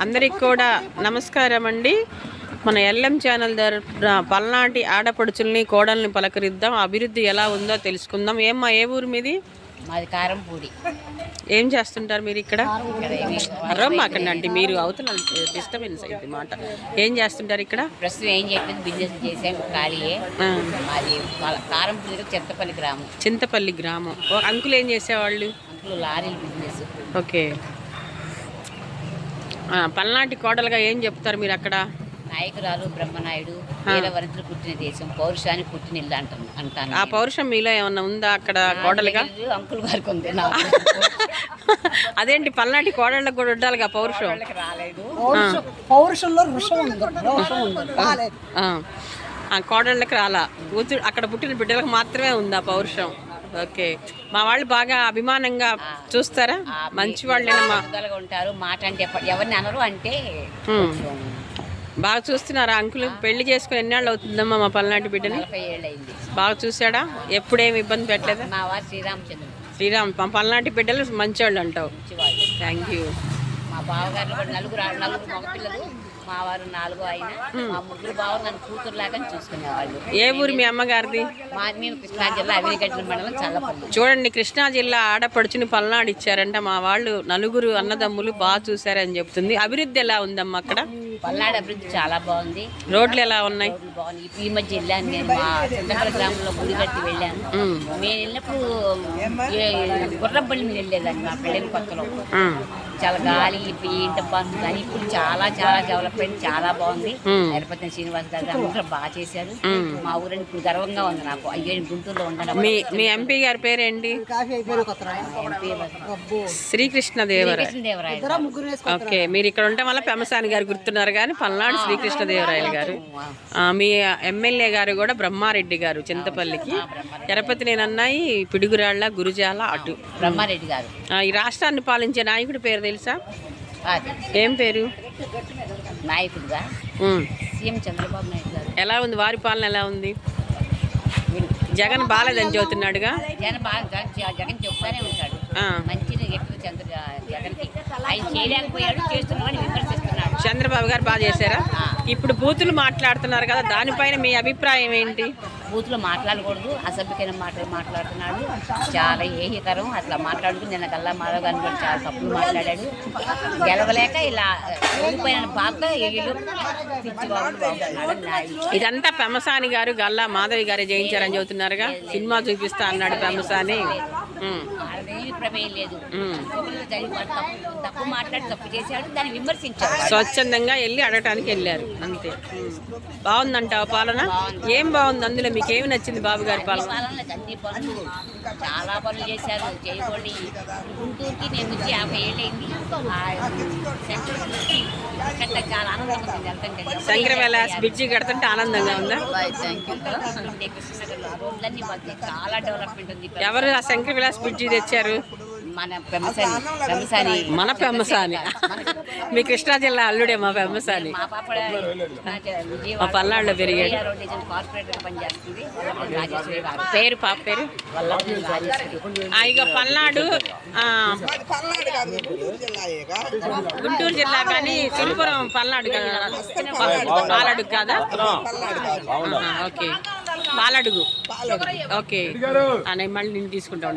అందరికి కూడా నమస్కారం అండి. మన ఎల్ఎం ఛానల్ ద్వారా పల్నాటి ఆడపడుచుల్ని కోడల్ని పలకరిద్దాం, అభివృద్ధి ఎలా ఉందో తెలుసుకుందాం. ఏమ్మా, ఏ ఊరు మీది? మాది కారంపూడి. ఏం చేస్తుంటారు మీరు ఇక్కడ? అరమ్మాకండి, మీరు అవతల డిస్టర్బెన్స్ అయింది మాట. ఏం చేస్తుంటారు ఇక్కడ? ప్రస్తుతం ఏం చెప్పింది, బిజినెస్ చేసాం, ఖాళీయే. మాది కారంపూడి, చింతపల్లి గ్రామం. చింతపల్లి గ్రామం. అంకుల్ ఏం చేసేవాళ్ళు? అంకుల్ లారీలు బిజినెస్. ఓకే. పల్నాటి కోడలుగా ఏం చెప్తారు మీరు అక్కడ? నాయకురాలు బ్రహ్మనాయుడు, వీరవరంతులు పుట్టిన దేశం, పౌరుషానికి పుట్టిన ఇల్లు అంటాను. ఆ పౌరుషం మీలో ఏమన్నా ఉందా అక్కడ కోడలుగా? అంకుల్ గారికి ఉంది. అదేంటి, పల్నాటి కోడళ్ళకు కూడా ఉండాలిగా పౌరుషం? రాలేదు. కోడళ్ళకి రాలా, కూతురు అక్కడ పుట్టిన బిడ్డలకు మాత్రమే ఉందా పౌరుషం? ఓకే. మా వాళ్ళు బాగా అభిమానంగా చూస్తారా? మంచి వాళ్ళేనా? ఉంటారు. మాట అంటే ఎవరిని అనరు, అంటే బాగా చూస్తున్నారా? అంకుల్ పెళ్లి చేసుకుని ఎన్నాళ్ళు అవుతుందమ్మా మా పల్నాటి బిడ్డని? 40 ఏళ్ళు అయింది. బాగా చూసాడా? ఎప్పుడేమి ఇబ్బంది పెట్టలేదా? మా వారు శ్రీరామ్. మా పల్నాటి బిడ్డలు మంచివాళ్ళు అంటావు. Thank you. మా బావగారు కూడా నలుగురు మగపిల్లలు, మా వారు 4 ఆయన. మా ముగ్గురు బావలు నన్ను కూతురులాగా చూసుకునేవాళ్ళు. ఏ ఊరు మీ అమ్మగారిది? మేము కృష్ణా జిల్లా అవినిగట్ల మండలం చల్లపల్లి. చూడండి, కృష్ణా జిల్లా ఆడపడుచుని పల్నాడు ఇచ్చారంట. మా వాళ్ళు నలుగురు అన్నదమ్ములు బాగా చూసారని చెప్తుంది. అభివృద్ధి ఎలా ఉందమ్మా అక్కడ? పల్నాడు అభివృద్ధి చాలా బాగుంది. రోడ్లు ఎలా ఉన్నాయి? బాగుంది. ఈ మధ్య వెళ్ళాను నేను, మా చింతపల్లి గ్రామంలో గుడి కట్టి వెళ్ళాను. మేము వెళ్ళినప్పుడు గుర్రంపల్లి మీద వెళ్ళేదాన్ని మా పెళ్ళిన పక్కలో. చాలా గాలి ఇంట బంధు కానీ ఇప్పుడు చాలా చాలా డెవలప్మెంట్, చాలా బాగుంది. తిరుపతి శ్రీనివాస్ గారు అందరూ బాగా చేశారు. మా ఊరిని ఇప్పుడు గర్వంగా ఉంది నాకు. అయ్యో, గుంటూరులో ఉండడం. మీ ఎంపీ గారి పేరేంటి? శ్రీకృష్ణదేవరాయలు. ఓకే. మీరు ఇక్కడ ఉండటం వల్ల పెమ్మసాని గారు గుర్తున్నారు కానీ పల్నాడు శ్రీకృష్ణదేవరాయలు గారు. మీ ఎమ్మెల్యే గారు కూడా బ్రహ్మారెడ్డి గారు, చింతపల్లికి. తిరుపతి నేనన్నాయి పిడుగురాళ్ళ గురుజాల అటు బ్రహ్మారెడ్డి గారు. ఈ రాష్ట్రాన్ని పాలించే నాయకుడి పేరు తెలుసా? ఏం పేరు? నాయకుడుగా సీఎం చంద్రబాబు నాయుడు గారు. ఎలా ఉంది వారి పాలన? ఎలా ఉంది? జగన్ బాలేదని చెబుతున్నాడుగా. జగన్ చెప్తానే ఉంటాడు మంచిగా. ఎప్పుడు జగన్కి ఆయన చేయలేకపోయాడు, చేస్తున్నామని విమర్శిస్తున్నాడు. చంద్రబాబు గారు బాగా చేశారా? ఇప్పుడు బూతులు మాట్లాడుతున్నారు కదా, దానిపైన మీ అభిప్రాయం ఏంటి? బూతులు మాట్లాడకూడదు, అసభ్యకైన మాటలు మాట్లాడుతున్నాడు. చాలా ఏహీకరం. అట్లా మాట్లాడుకుని నిన్న గల్లా మాధవ్ గారిని కూడా చాలా తప్పులు మాట్లాడాడు. గెలవలేక ఇలా ఓడిపోయిన బాధ ఇదంతా పెమ్మసాని గారు, గల్లా మాధవి గారు జయించారని చెబుతున్నారుగా. సినిమా చూపిస్తా అన్నాడు పెమ్మసాని. ప్రమేయం లేదు. తప్పు మాట్లాడి తప్పు చేశాడు, దాన్ని విమర్శించాడు. స్వచ్ఛందంగా వెళ్ళి అడగటానికి వెళ్ళారు అంతే. బాగుందంటావా పాలన? ఏం బాగుంది అందులో? మీకు ఏమి నచ్చింది బాబు గారి పాలన? అన్ని పనులు, చాలా పనులు చేశారు. చేయకూడదు. గుంటూరుకి నేను వచ్చి 50 ఏళ్ళు అయింది. చాలా ఆనందంగా ఉంది వెళ్తుంటే. శంకరవేళ బ్రిడ్జి కడుతుంటే ఆనందంగా ఉందా? రోడ్లన్నీ చాలా డెవలప్మెంట్ ఉంది. ఎవరు ఆ శంకరవేళ బ్రిడ్జి తెచ్చారు? మన పెమ్మసాని. మన పెమ్మసాని. మీ కృష్ణా జిల్లా అల్లుడే మా పెమ్మసాని. మా పల్నాడులో పెరిగాడు. పేరు పాప పేరు? ఇక పల్నాడు గుంటూరు జిల్లా కానీ సిరిపురం పల్నాడు కదా, పాలడుగు కాదా? ఓకే, పాలడుగు. ఓకే, మళ్ళీ నేను తీసుకుంటా.